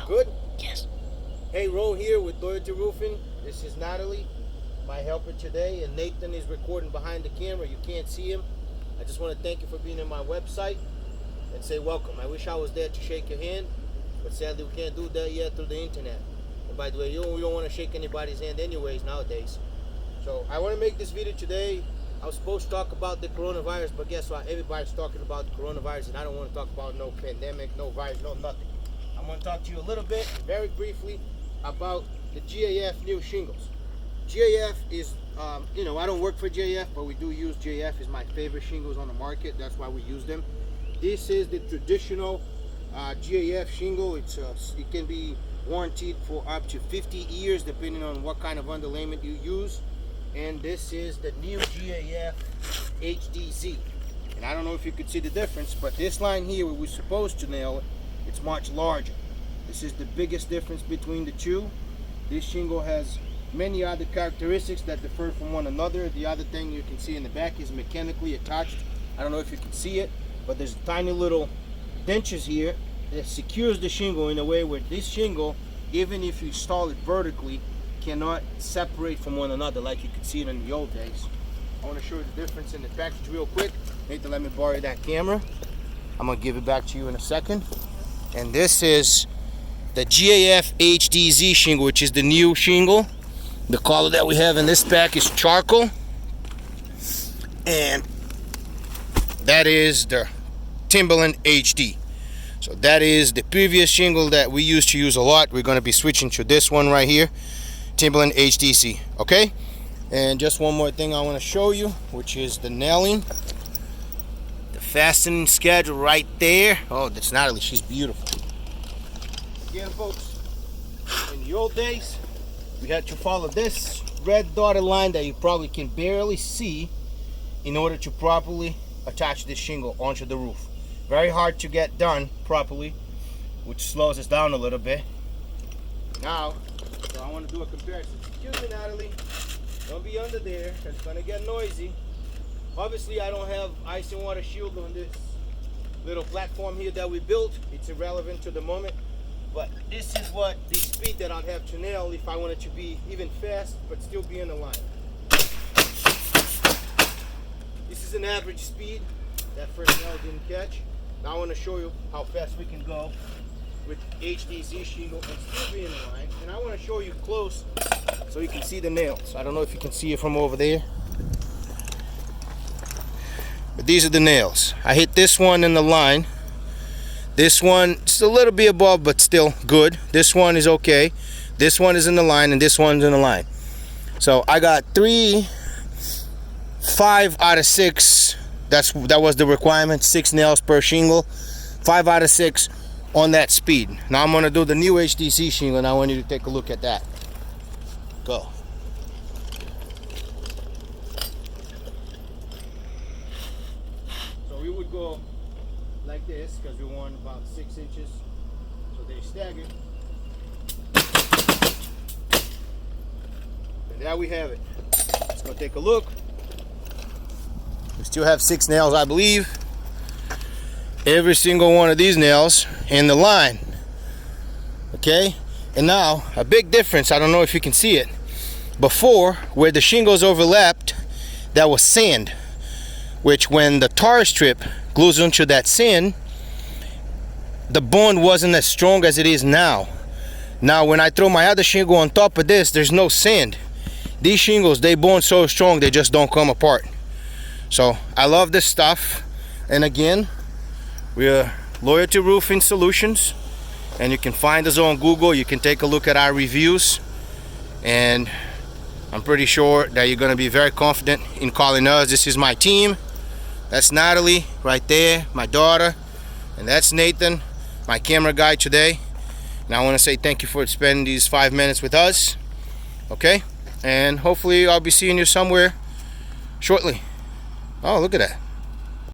Good? Yes. Hey, Ro here with Loyalty Roofing. This is Natalie, my helper today, and Nathan is recording behind the camera. You can't see him. I just want to thank you for being on my website and say welcome. I wish I was there to shake your hand, but sadly we can't do that yet through the internet. And by the way, we don't want to shake anybody's hand anyways nowadays. So I want to make this video today. I was supposed to talk about the coronavirus, but guess what? Everybody's talking about the coronavirus, and I don't want to talk about no pandemic, no virus, no nothing. I'm going to talk to you a little bit, very briefly, about the GAF new shingles. GAF is, I don't work for GAF, but we do use GAF. Is my favorite shingles on the market. That's why we use them. This is the traditional GAF shingle. It can be warranted for up to 50 years, depending on what kind of underlayment you use. And this is the new GAF HDZ. And I don't know if you could see the difference, but this line here where we're supposed to nail it, it's much larger. This is the biggest difference between the two. This shingle has many other characteristics that differ from one another. The other thing you can see in the back is mechanically attached. I don't know if you can see it, but there's tiny little dentures here that secures the shingle in a way where this shingle, even if you install it vertically, cannot separate from one another like you could see it in the old days. I want to show you the difference in the package real quick. Nathan, let me borrow that camera. I'm going to give it back to you in a second. And this is the GAF HDZ shingle, which is the new shingle. The color that we have in this pack is charcoal. And that is the Timberland HD. So that is the previous shingle that we used to use a lot. We're going to be switching to this one right here, Timberland HDC. Okay? And just one more thing I want to show you, which is the nailing. The fastening schedule right there. Oh, that's Natalie. She's beautiful. Again, folks, in the old days, we had to follow this red dotted line that you probably can barely see in order to properly attach this shingle onto the roof. Very hard to get done properly, which slows us down a little bit. Now, so I want to do a comparison. Excuse me, Natalie. Don't be under there. It's going to get noisy. Obviously, I don't have ice and water shield on this little platform here that we built. It's irrelevant to the moment. But this is what the speed that I'd have to nail if I wanted to be even fast, but still be in the line. This is an average speed. That first nail didn't catch. Now I want to show you how fast we can go with HDZ shingle and still be in the line. And I want to show you close so you can see the nails. I don't know if you can see it from over there. But these are the nails. I hit this one in the line. This one is a little bit above, but still good. This one is okay. This one is in the line, and this one's in the line. So I got 5 out of 6. That was the requirement. 6 nails per shingle. 5 out of 6 on that speed. Now I'm going to do the new HDC shingle, and I want you to take a look at that. Go. So we would go like this because we want about 6 inches, so they stagger. And there we have it. Let's go take a look. We still have 6 nails, I believe. Every single one of these nails in the line. Okay, and now a big difference. I don't know if you can see it. Before, where the shingles overlapped, that was sand, which when the tar strip glues onto that sand, the bond wasn't as strong as it is now. Now when I throw my other shingle on top of this, there's no sand. These shingles, they bond so strong they just don't come apart. So I love this stuff. And again, we're Loyalty Roofing Solutions, and you can find us on Google. You can take a look at our reviews, and I'm pretty sure that you're going to be very confident in calling us. This is my team. That's Natalie right there, my daughter, and that's Nathan, my camera guy today. And I want to say thank you for spending these 5 minutes with us. Okay, and hopefully I'll be seeing you somewhere shortly. Oh, look at that.